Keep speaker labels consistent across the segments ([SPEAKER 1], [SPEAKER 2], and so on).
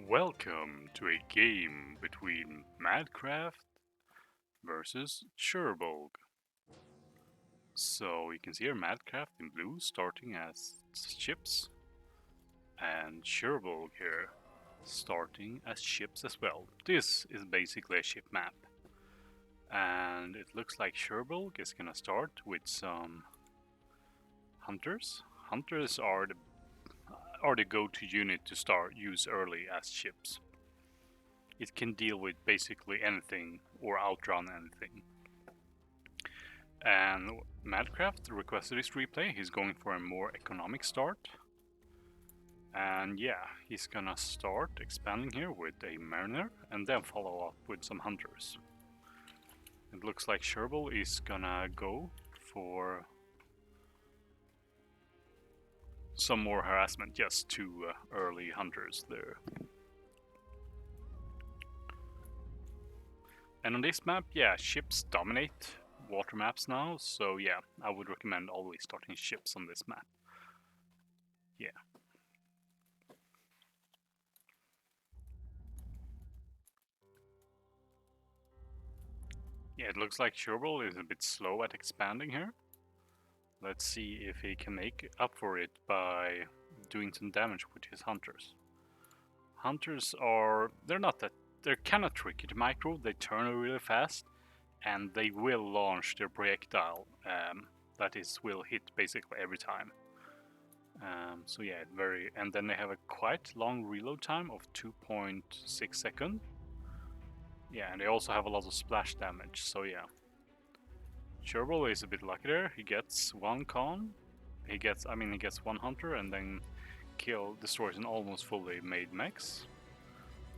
[SPEAKER 1] Welcome to a game between Madcraft versus Chirbolg. So you can see here Madcraft in blue starting as ships, and Chirbolg here starting as ships as well. This is basically a ship map. And it looks like Chirbolg is gonna start with some hunters. Hunters are the go-to unit to use early as ships. It can deal with basically anything or outrun anything. And Madcraft requested his replay. He's going for a more economic start. And yeah, he's gonna start expanding here with a mariner and then follow up with some hunters. It looks like Chirbolg is gonna go for some more harassment, just two early hunters there. And on this map, yeah, ships dominate water maps now, so yeah, I would recommend always starting ships on this map. Yeah. Yeah, it looks like Chirbolg is a bit slow at expanding here. Let's see if he can make up for it by doing some damage with his hunters. Hunters are, they're kind of tricky to micro. They turn really fast and they will launch their projectile will hit basically every time. So yeah, and then they have a quite long reload time of 2.6 seconds. Yeah, and they also have a lot of splash damage, so yeah. Chirbolg is a bit lucky there. He gets one con. He gets one hunter and then destroys an almost fully made mechs.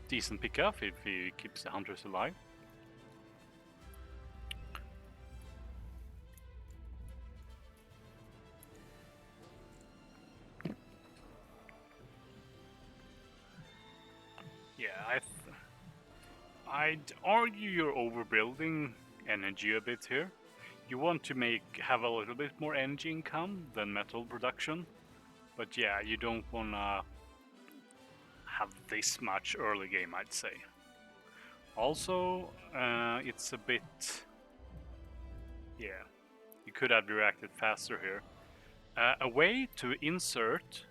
[SPEAKER 1] Decent pickup if he keeps the hunters alive. Yeah, I'd argue you're overbuilding energy a bit here. You want to have a little bit more energy income than metal production, but yeah, you don't wanna have this much early game, I'd say. Also, it's a bit, yeah, you could have reacted faster here. A way to insert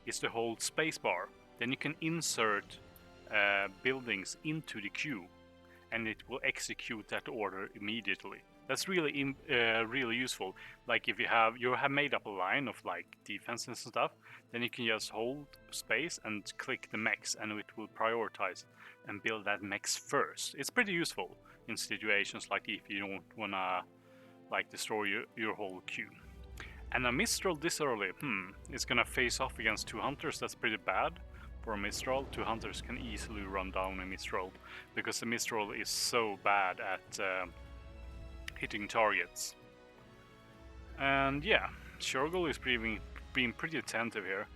[SPEAKER 1] is to hold spacebar. Then you can insert buildings into the queue, and it will execute that order immediately. That's really really useful. Like if you have made up a line of like defenses and stuff, then you can just hold space and click the mechs, and it will prioritize and build that mechs first. It's pretty useful in situations like if you don't wanna like destroy your whole queue. And a Mistral this early, it's gonna face off against two hunters. That's pretty bad for a Mistral. Two hunters can easily run down a Mistral because the Mistral is so bad at hitting targets. And yeah, Chirbolg is being pretty attentive here.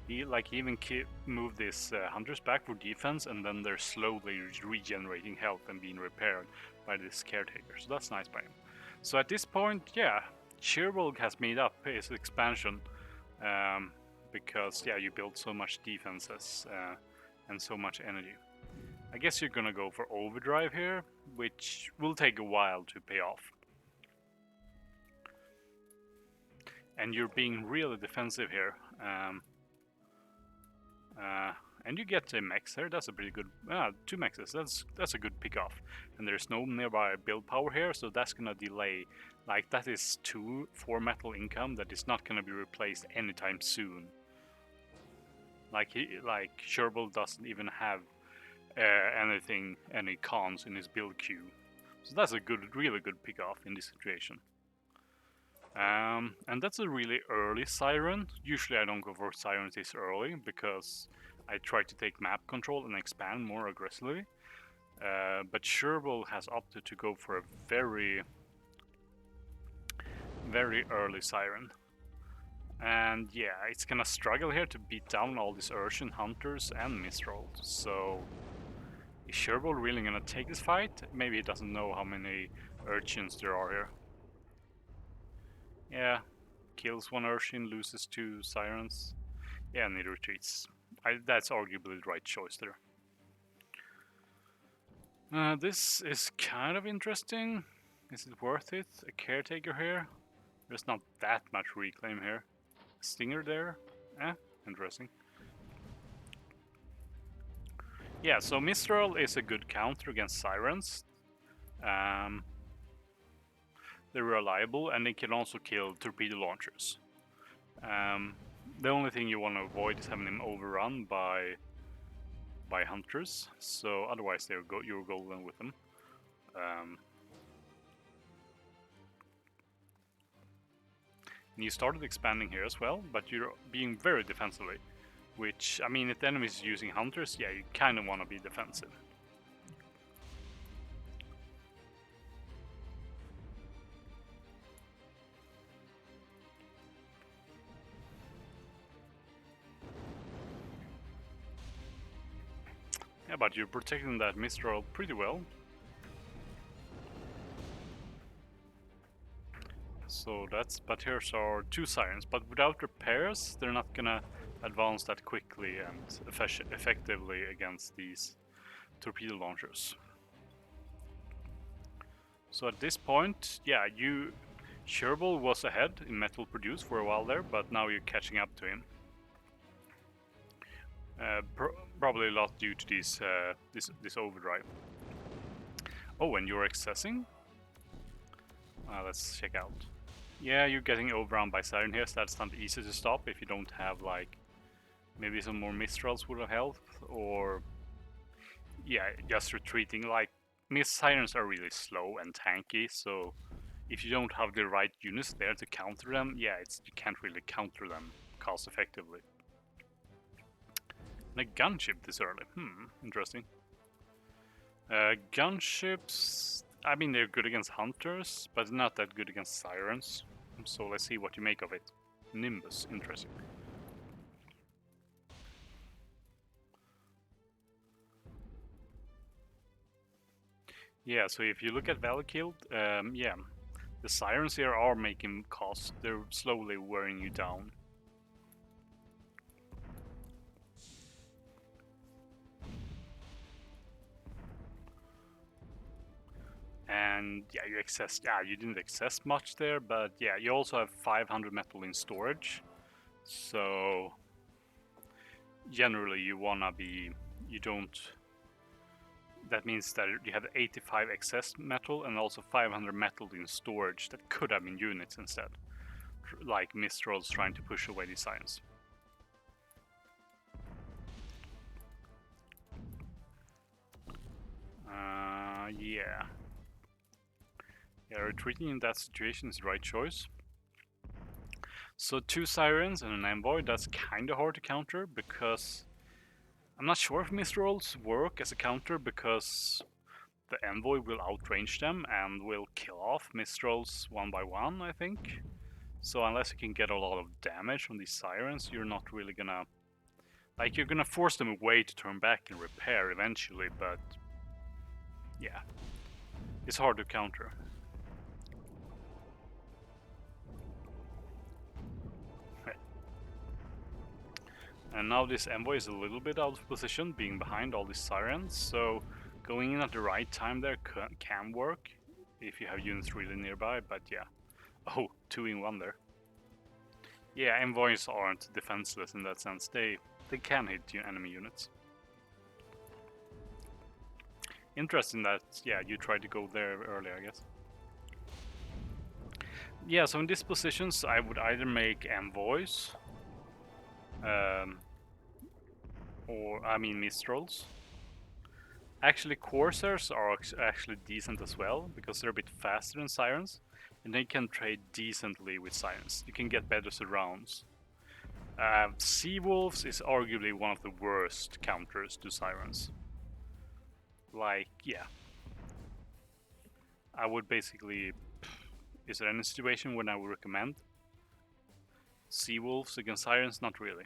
[SPEAKER 1] He even moved these hunters back for defense, and then they're slowly regenerating health and being repaired by this caretaker. So that's nice by him. So at this point, yeah, Chirbolg has made up his expansion because yeah, you build so much defenses and so much energy. I guess you're gonna go for overdrive here, which will take a while to pay off. And you're being really defensive here. And you get a mechs here. That's a pretty good. Two mexes. That's a good pick off. And there's no nearby build power here, so that's gonna delay. Like that is 4 metal income that is not gonna be replaced anytime soon. Like Chirbolg doesn't even have any cons in his build queue, so that's a really good pick off in this situation. And that's a really early siren. Usually I don't go for sirens this early because I try to take map control and expand more aggressively. But Chirbolg has opted to go for a very early siren. And yeah, it's gonna struggle here to beat down all these Urchin hunters and Mistral. So is Chirbolg really gonna take this fight? Maybe he doesn't know how many Urchins there are here. Yeah, kills one Urchin, loses 2 Sirens. Yeah, and he retreats. That's arguably the right choice there. This is kind of interesting. Is it worth it? A caretaker here? There's not that much reclaim here. A stinger there? Interesting. Yeah, so Mistral is a good counter against Sirens. They're reliable and they can also kill torpedo launchers. The only thing you want to avoid is having them overrun by hunters. So otherwise, you're golden with them. And you started expanding here as well, but you're being very defensively. Which, I mean, if the enemy is using hunters, yeah, you kind of want to be defensive. Yeah, but you're protecting that Mistral pretty well. So but here's our 2 Sirens, but without repairs, they're not gonna advance that quickly and effectively against these torpedo launchers. So at this point, yeah, Chirbolg was ahead in metal produced for a while there, but now you're catching up to him. Probably a lot due to this overdrive. Oh, and you're accessing? Let's check out. Yeah, you're getting overrun by Siren here, so that's not easy to stop if you don't have, like, maybe some more Mistrals would have helped, or yeah, just retreating. Like, Sirens are really slow and tanky, so if you don't have the right units there to counter them, yeah, you can't really counter them cost effectively. And a gunship this early, interesting. Gunships, I mean, they're good against hunters, but not that good against Sirens. So let's see what you make of it. Nimbus, interesting. Yeah, so if you look at value killed, yeah, the Sirens here are making cost. They're slowly wearing you down. And yeah, you didn't access much there, but yeah, you also have 500 metal in storage. So generally you wanna be, that means that you have 85 excess metal and also 500 metal in storage that could have been units instead. Like Mistral's trying to push away these Sirens. Yeah. Yeah, retreating in that situation is the right choice. So 2 Sirens and an Envoy, that's kinda hard to counter because I'm not sure if Mistrals work as a counter because the Envoy will outrange them and will kill off Mistrals one by one, I think. So unless you can get a lot of damage from these Sirens, you're not really gonna... Like, you're gonna force them away to turn back and repair eventually, but... yeah. It's hard to counter. And now this Envoy is a little bit out of position, being behind all these Sirens, so going in at the right time there can work if you have units really nearby, but yeah. Oh, 2 in 1 there. Yeah, Envoys aren't defenseless in that sense. They can hit enemy units. Interesting that, yeah, you tried to go there earlier, I guess. Yeah, so in these positions I would either make Envoys, or, I mean, Mistrals. Actually, Corsairs are actually decent as well, because they're a bit faster than Sirens, and they can trade decently with Sirens. You can get better surrounds. Seawolves is arguably one of the worst counters to Sirens. Like, yeah. I would basically... Is there any situation when I would recommend Seawolves against Sirens? Not really.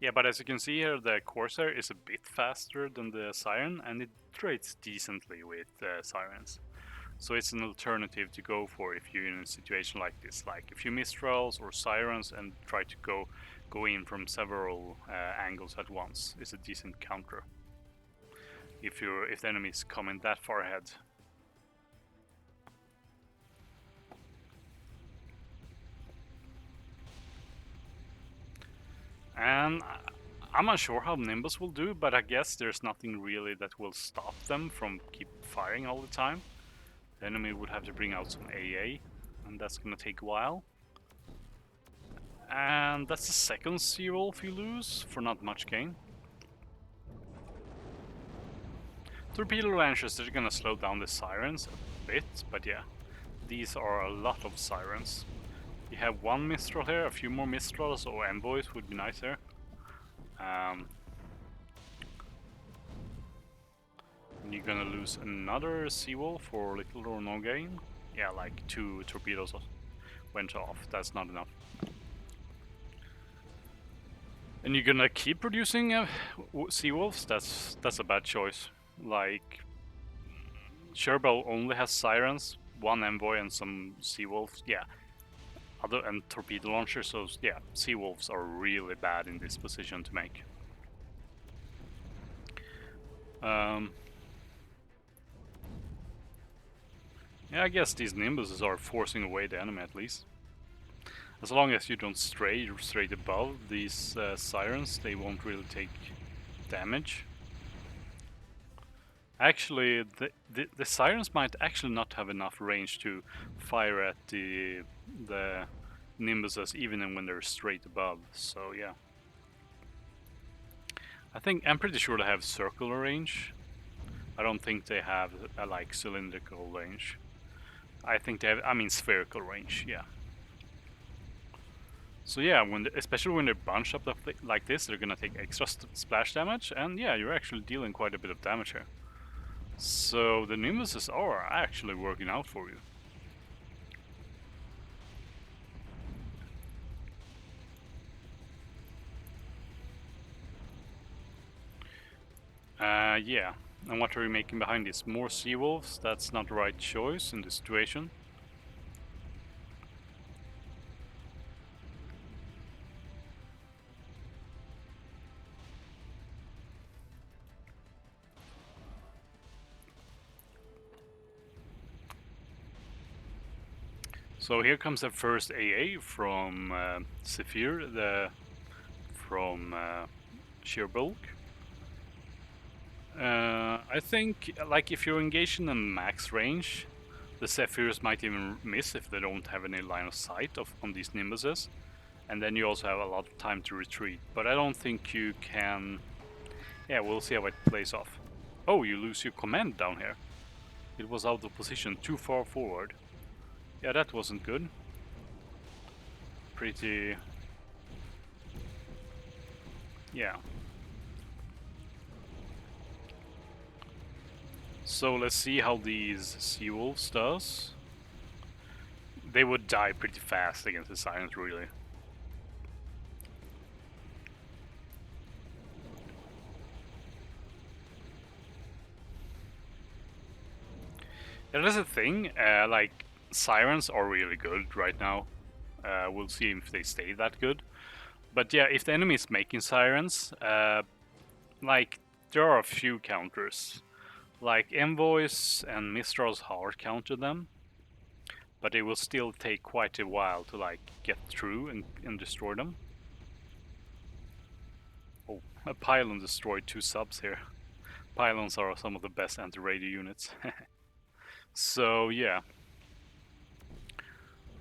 [SPEAKER 1] Yeah, but as you can see here, the Corsair is a bit faster than the Siren, and it trades decently with Sirens. So it's an alternative to go for if you're in a situation like this. Like if you Mistrals or Sirens and try to go go in from several angles at once is a decent counter. If the enemy is coming that far ahead. And I'm not sure how Nimbus will do, but I guess there's nothing really that will stop them from keep firing all the time. The enemy would have to bring out some AA, and that's gonna take a while. And that's the second Sea Wolf you lose for not much gain. Torpedo launchers, they're gonna slow down the sirens a bit, but yeah, these are a lot of sirens. You have one Mistral here, a few more Mistrals or Envoys would be nice here. And you're gonna lose another Seawolf for little or no gain. Yeah, like 2 torpedoes went off, that's not enough. And you're gonna keep producing Seawolves? That's a bad choice. Like, Chirbolg only has sirens, 1 envoy and some Seawolves. Yeah, and torpedo launchers. So yeah, Seawolves are really bad in this position to make. Yeah, I guess these Nimbuses are forcing away the enemy at least. As long as you don't stray straight above these sirens, they won't really take damage. Actually, the sirens might actually not have enough range to fire at the Nimbuses even when they're straight above, so yeah. I'm pretty sure they have circular range. I don't think they have like cylindrical range. I think they have, spherical range, yeah. So yeah, especially when they're bunched up like this, they're gonna take extra splash damage, and yeah, you're actually dealing quite a bit of damage here. So the Nimbuses are actually working out for you. Yeah, and what are we making behind this? More Seawolves? That's not the right choice in this situation. So here comes the first AA from Zephyr, from Chirbolg. I think, like, if you're engaged in a max range, the Zephyrs might even miss if they don't have any line of sight on these Nimbuses. And then you also have a lot of time to retreat. But I don't think you can... Yeah, we'll see how it plays off. Oh, you lose your command down here. It was out of position, too far forward. Yeah, that wasn't good. Pretty... Yeah. So let's see how these Seawolves does. They would die pretty fast against the Sirens, really. That is a thing, like, Sirens are really good right now. We'll see if they stay that good. But yeah, if the enemy is making Sirens, like, there are a few counters. Like, Envoys and Mistrals hard counter them. But it will still take quite a while to, like, get through and destroy them. Oh, a pylon destroyed 2 subs here. Pylons are some of the best anti-radio units. So yeah.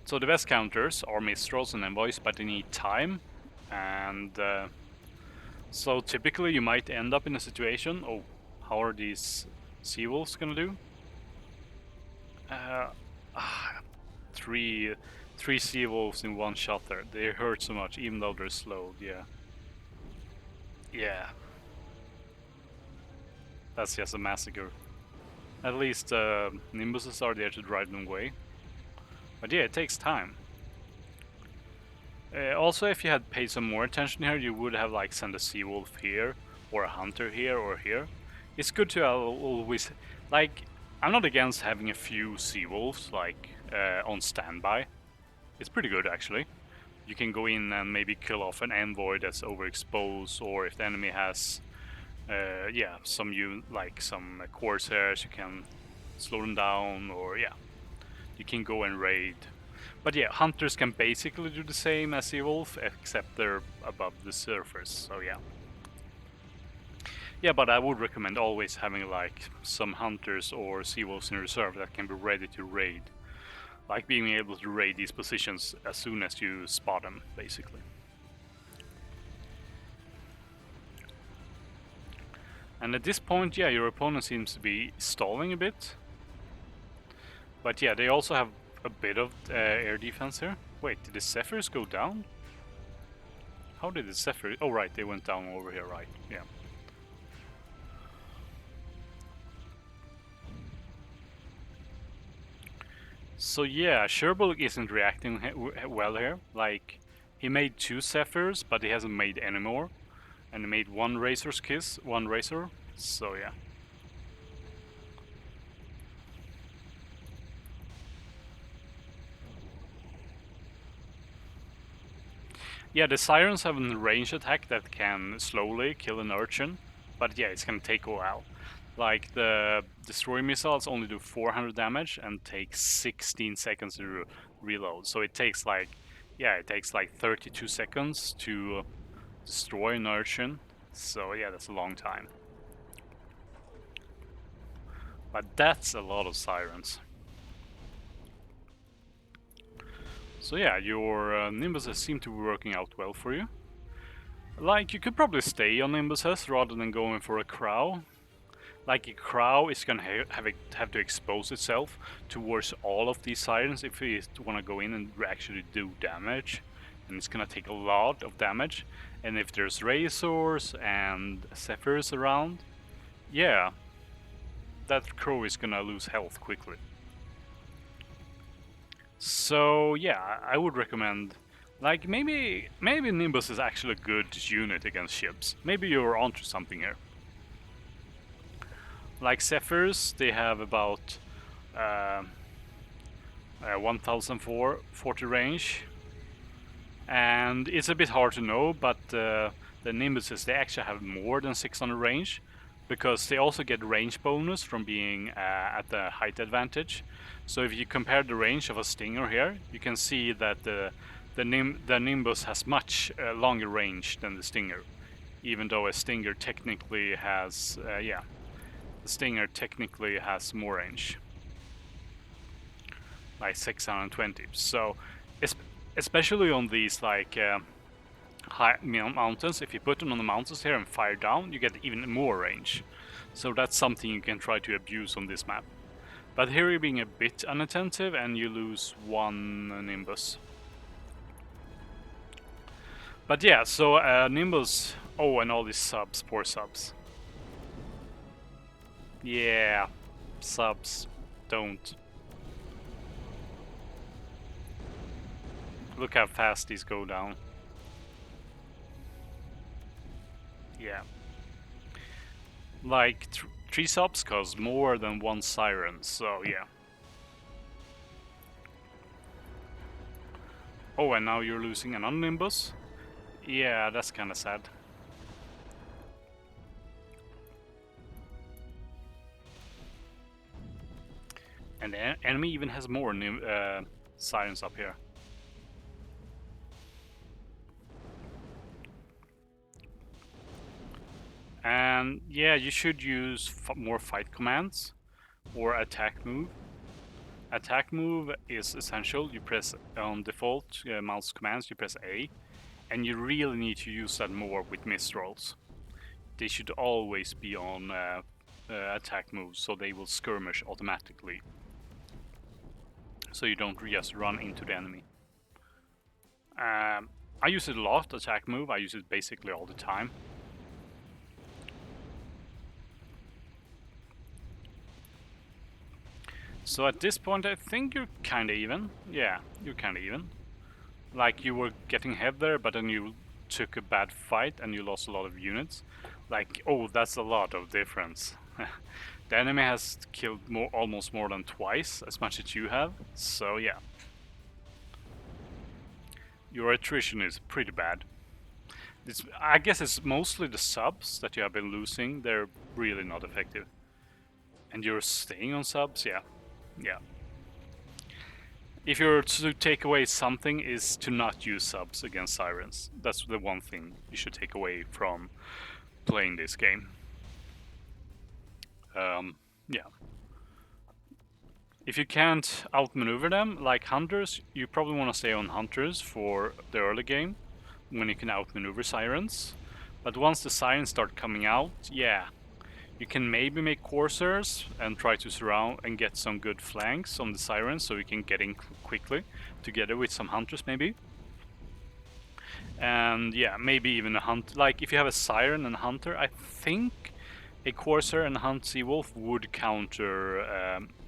[SPEAKER 1] So the best counters are Mistrals and Envoys, but they need time. And so typically you might end up in a situation, oh, how are these Seawolves gonna do? 3 Seawolves in one shot there. They hurt so much, even though they're slowed, yeah. Yeah. That's just a massacre. At least Nimbuses are there to drive them away. But yeah, it takes time. Also, if you had paid some more attention here, you would have like sent a Seawolf here, or a Hunter here, or here. It's good to always, like, I'm not against having a few Seawolves like on standby. It's pretty good actually. you can go in and maybe kill off an envoy that's overexposed, or if the enemy has yeah, some corsairs, you can slow them down, or yeah, you can go and raid. But yeah, hunters can basically do the same as Sea-Wolf, except they're above the surface, so yeah. Yeah, but I would recommend always having like some hunters or Sea-Wolves in reserve that can be ready to raid. Like being able to raid these positions as soon as you spot them, basically. And at this point, yeah, your opponent seems to be stalling a bit. But yeah, they also have a bit of air defense here. Wait, did the Zephyrs go down? How did the Zephyrs... Oh right, they went down over here, right, yeah. So yeah, Chirbolg isn't reacting well here. Like, he made 2 Zephyrs, but he hasn't made any more. And he made 1 Razor's Kiss, 1 Razor, so yeah. Yeah, the Sirens have a range attack that can slowly kill an urchin, but yeah, it's gonna take a while. Like, the Destroy missiles only do 400 damage and take 16 seconds to reload, so it takes like, yeah, it takes like 32 seconds to destroy an urchin, so yeah, that's a long time. But that's a lot of Sirens. So yeah, your Nimbuses seem to be working out well for you. Like, you could probably stay on Nimbuses rather than going for a Crow. Like, a Crow is gonna have to expose itself towards all of these Sirens if it wanna go in and actually do damage. And it's gonna take a lot of damage. And if there's Razors and Zephyrs around, yeah, that Crow is gonna lose health quickly. So yeah, I would recommend, like, maybe Nimbus is actually a good unit against ships. Maybe you're onto something here. Like Zephyrs, they have about 1040 range, and it's a bit hard to know, but the Nimbuses, they actually have more than 600 range, because they also get range bonus from being at the height advantage. So if you compare the range of a Stinger here, you can see that the Nimbus has much longer range than the Stinger, even though a Stinger technically has, yeah, the Stinger technically has more range, like 620. So, especially on these like high mountains, if you put them on the mountains here and fire down, you get even more range. So that's something you can try to abuse on this map. But here you're being a bit inattentive and you lose 1 Nimbus. But yeah, so Nimbus... Oh, and all these subs, poor subs. Yeah, subs, don't. Look how fast these go down. Yeah. Like, 3 subs cost more than 1 Siren, so yeah. Oh, and now you're losing an Nimbus? Yeah, that's kinda sad. And the enemy even has more Sirens up here. And yeah, you should use more fight commands or attack move. Attack move is essential. You press on default mouse commands, you press A, and you really need to use that more with Mistrals. They should always be on attack moves, so they will skirmish automatically. So you don't just run into the enemy. I use it a lot, attack move. I use it basically all the time. So at this point, I think you're kinda even. Yeah, you're kinda even. Like, you were getting ahead there, but then you took a bad fight and you lost a lot of units. Like, oh, that's a lot of difference. The enemy has killed almost more than twice as much as you have, so yeah. your attrition is pretty bad. I guess it's mostly the subs that you have been losing. They're really not effective. And you're staying on subs? Yeah. Yeah. If you're to take away something, is to not use subs against sirens. That's the one thing you should take away from playing this game. Yeah. If you can't outmaneuver them, like hunters, you probably want to stay on hunters for the early game, when you can outmaneuver sirens. But once the sirens start coming out, yeah, you can maybe make coursers and try to surround and get some good flanks on the sirens so you can get in quickly, together with some hunters maybe. And yeah, maybe even a hunt. Like if you have a siren and a hunter, I think a Corsair and a Hunt Seawolf would counter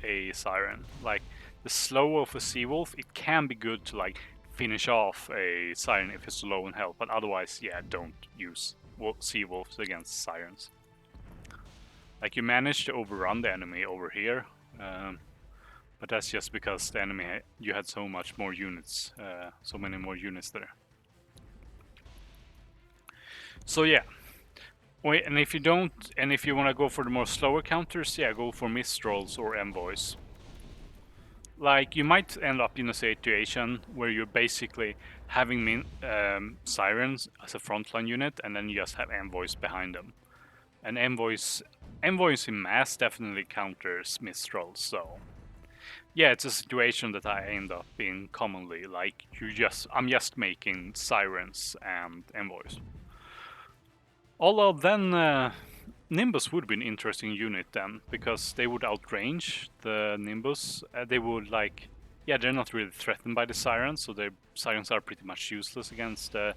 [SPEAKER 1] a Siren. Like the slow of a Seawolf, it can be good to like finish off a Siren if it's low in health, but otherwise, yeah, don't use Seawolves against Sirens. Like you managed to overrun the enemy over here, but that's just because the enemy you had so much more units, so many more units there. So yeah. Wait, and if you don't, and if you want to go for the more slower counters, yeah, go for Mistrals or Envoys. Like, you might end up in a situation where you're basically having Sirens as a frontline unit, and then you just have Envoys behind them. And Envoys in mass definitely counters Mistrals, so... Yeah, it's a situation that I end up in commonly, like, I'm just making Sirens and Envoys. Although then Nimbus would be an interesting unit then, because they would outrange the Nimbus. They would like, yeah, they're not really threatened by the Sirens, so their Sirens are pretty much useless against the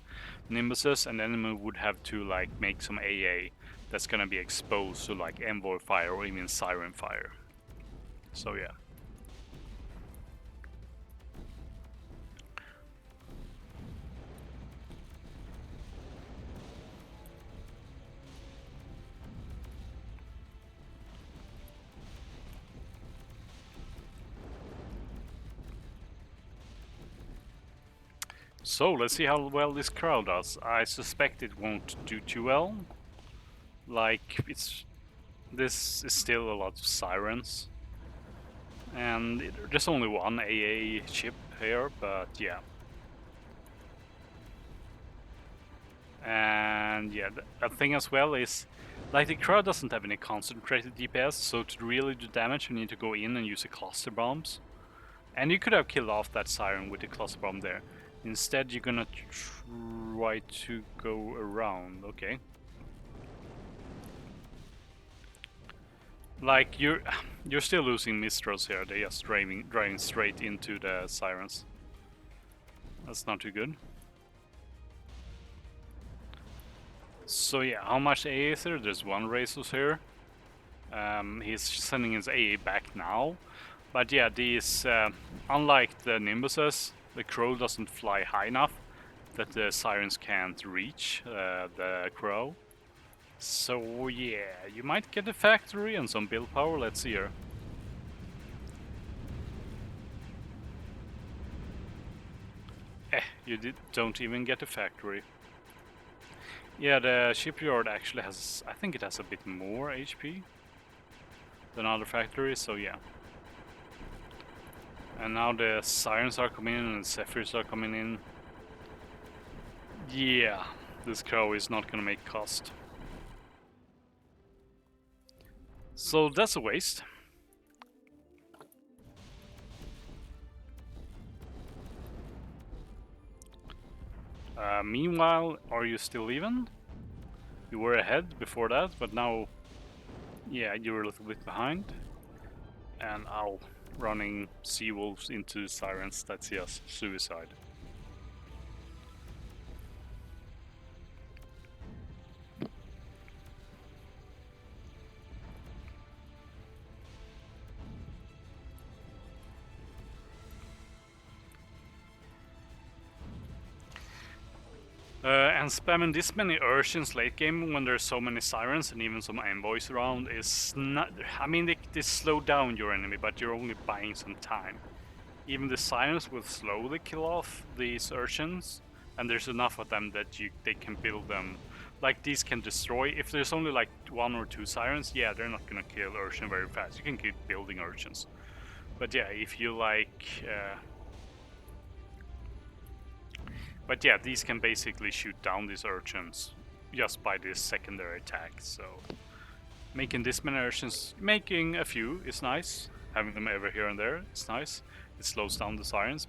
[SPEAKER 1] Nimbuses, and the enemy would have to like make some AA that's gonna be exposed to like Envoy fire or even Siren fire. So yeah. So let's see how well this Crow does. I suspect it won't do too well. Like this is still a lot of Sirens, and there's only one AA chip here, but yeah. And yeah, the thing as well is, like the Crow doesn't have any concentrated DPS, so to really do damage you need to go in and use the cluster bombs. And you could have killed off that Siren with the cluster bomb there. Instead you're gonna try to go around, okay. Like you're still losing Mistrals here, they're just driving straight into the Sirens. That's not too good. So yeah, how much AA is there? There's one Razors here. He's sending his AA back now. But yeah, these, unlike the Nimbuses, the Crow doesn't fly high enough that the Sirens can't reach the Crow. So yeah, you might get a factory and some build power, let's see here. You don't even get a factory. Yeah, the shipyard actually has, I think it has a bit more HP than other factories, so yeah. And now the Sirens are coming in and the Zephyrs are coming in. Yeah, this Crow is not gonna make cost. So that's a waste. Meanwhile, are you still even? You were ahead before that, but now, yeah, you're a little bit behind. And ow, running Seawolves into Sirens, that's just suicide. And spamming this many Urchins late game when there's so many Sirens and even some Envoys around is not... I mean, they slow down your enemy, but you're only buying some time. even the sirens will slowly kill off these urchins, and there's enough of them that they can build them. Like these can destroy. If there's only like 1 or 2 sirens, yeah, they're not gonna kill urchin very fast. You can keep building urchins, but yeah, if you like, but yeah, these can basically shoot down these urchins just by this secondary attack. So making this many urchins, making a few is nice. Having them over here and there is nice. It slows down the sirens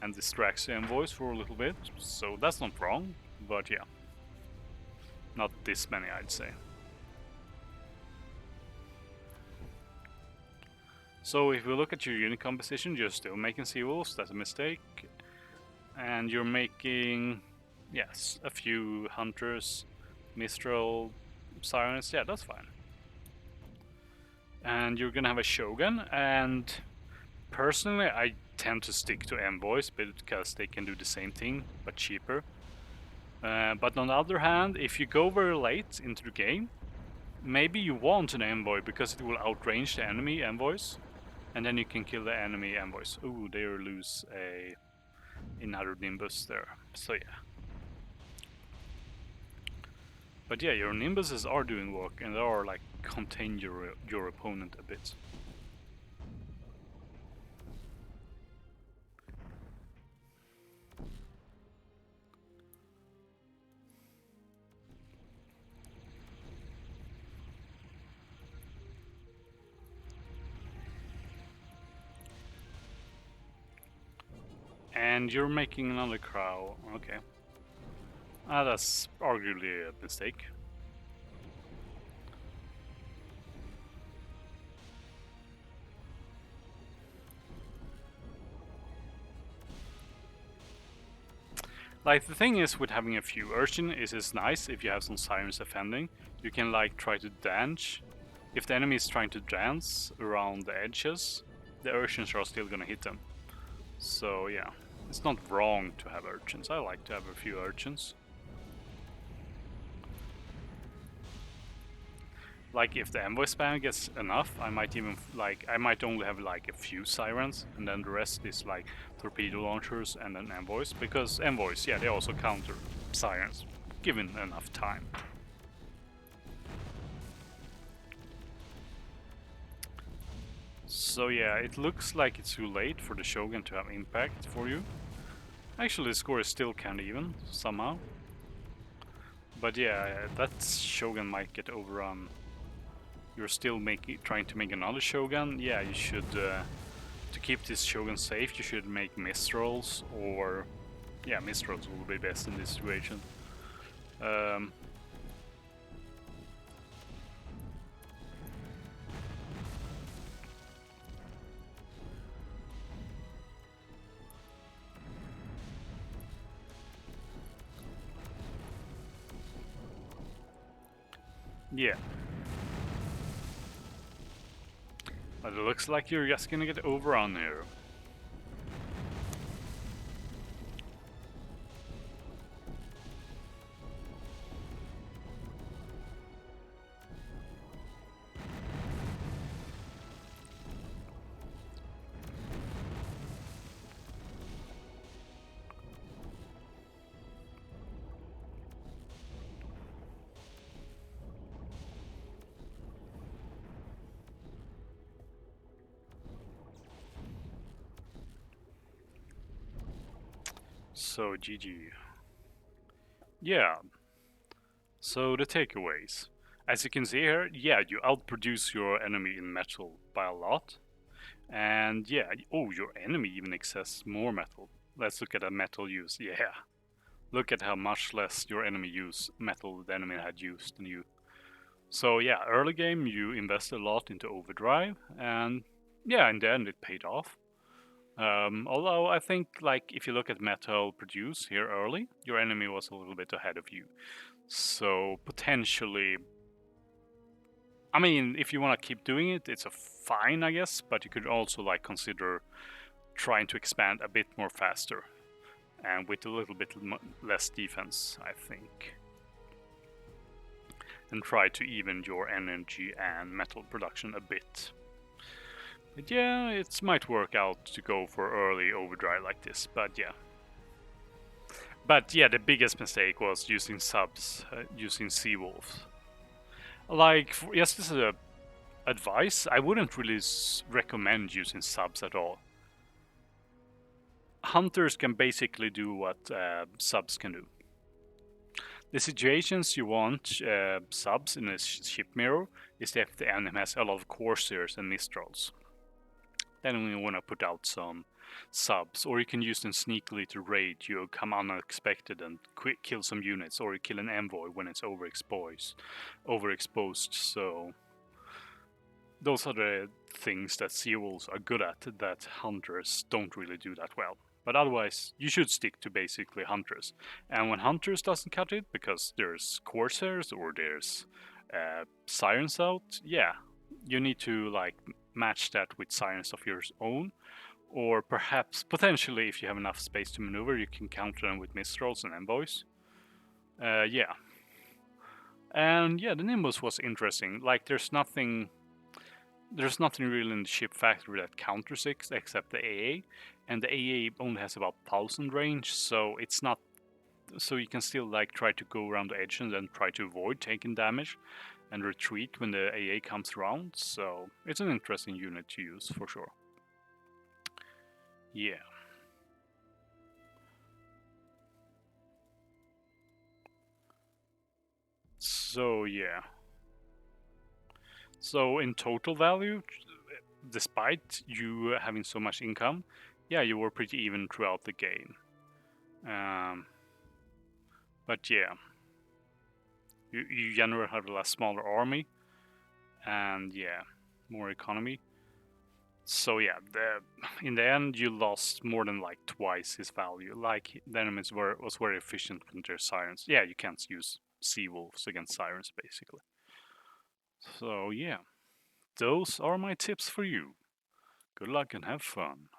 [SPEAKER 1] and distracts the envoys for a little bit, so that's not wrong, but yeah. Not this many, I'd say. So if we look at your unit composition, you're still making Seawolves, that's a mistake. And you're making, yes, a few Hunters, Mistral, Sirens, yeah, that's fine. And you're gonna have a Shogun, and personally I tend to stick to Envoys because they can do the same thing, but cheaper. But on the other hand, if you go very late into the game, maybe you want an envoy because it will outrange the enemy envoys, and then you can kill the enemy envoys. Ooh, they lose another Nimbus there. So yeah. But yeah, your Nimbuses are doing work, and they are like contain your opponent a bit. And you're making another crow, okay. That's arguably a mistake. Like, the thing is with having a few urchin is it's nice if you have some sirens defending. You can like try to dance. If the enemy is trying to dance around the edges, the urchins are still gonna hit them. So yeah, it's not wrong to have urchins. I like to have a few urchins. Like if the envoy spam gets enough, I might even I might only have like a few sirens, and then the rest is like torpedo launchers and then envoys, because envoys, yeah, they also counter sirens given enough time. So yeah, it looks like it's too late for the Shogun to have impact for you. Actually, the score is still kinda even somehow. But yeah, that Shogun might get overrun. You're still trying to make another Shogun. Yeah, you should, to keep this Shogun safe, you should make Mistrals, or yeah, Mistrals will be best in this situation. Yeah. But it looks like you're just gonna get overrun here. So GG. Yeah. So the takeaways. As you can see here, yeah, you outproduce your enemy in metal by a lot. And yeah, oh, your enemy even accesses more metal. Let's look at a metal use, yeah. Look at how much less your enemy used metal the enemy had used than you. So yeah, early game you invested a lot into overdrive, and yeah, in the end it paid off. Although I think, like, if you look at metal produce here early, your enemy was a little bit ahead of you. So potentially, I mean, if you want to keep doing it, it's a fine, I guess, but you could also like consider trying to expand a bit more faster and with a little bit less defense, I think. And try to even your energy and metal production a bit. But yeah, it might work out to go for early overdrive like this, but yeah. But yeah, the biggest mistake was using subs, using sea wolves. Like, yes, this is a advice. I wouldn't really recommend using subs at all. Hunters can basically do what subs can do. The situations you want subs in a ship mirror is if the enemy has a lot of Corsairs and Mistrals. Then we want to put out some subs, or you can use them sneakily to raid. You come unexpected and kill some units, or you kill an envoy when it's overexposed. So those are the things that sea wolves are good at that hunters don't really do that well. But otherwise, you should stick to basically hunters. And when hunters doesn't cut it because there's corsairs or there's sirens out, yeah, you need to like match that with sirens of your own, or perhaps potentially if you have enough space to maneuver, you can counter them with mistrals and envoys. Yeah, and yeah, the Nimbus was interesting. Like, there's nothing really in the ship factory that counters it except the AA, and the AA only has about 1000 range, so it's not. So you can still like try to go around the edge and then try to avoid taking damage and retreat when the AA comes around. So it's an interesting unit to use for sure. Yeah. So yeah. So in total value, despite you having so much income, yeah, you were pretty even throughout the game. But yeah, you generally have a smaller army, and yeah, more economy. So yeah, in the end you lost more than like twice his value. Like the enemies was very efficient with their sirens. Yeah, you can't use sea wolves against sirens basically. So yeah, those are my tips for you. Good luck and have fun.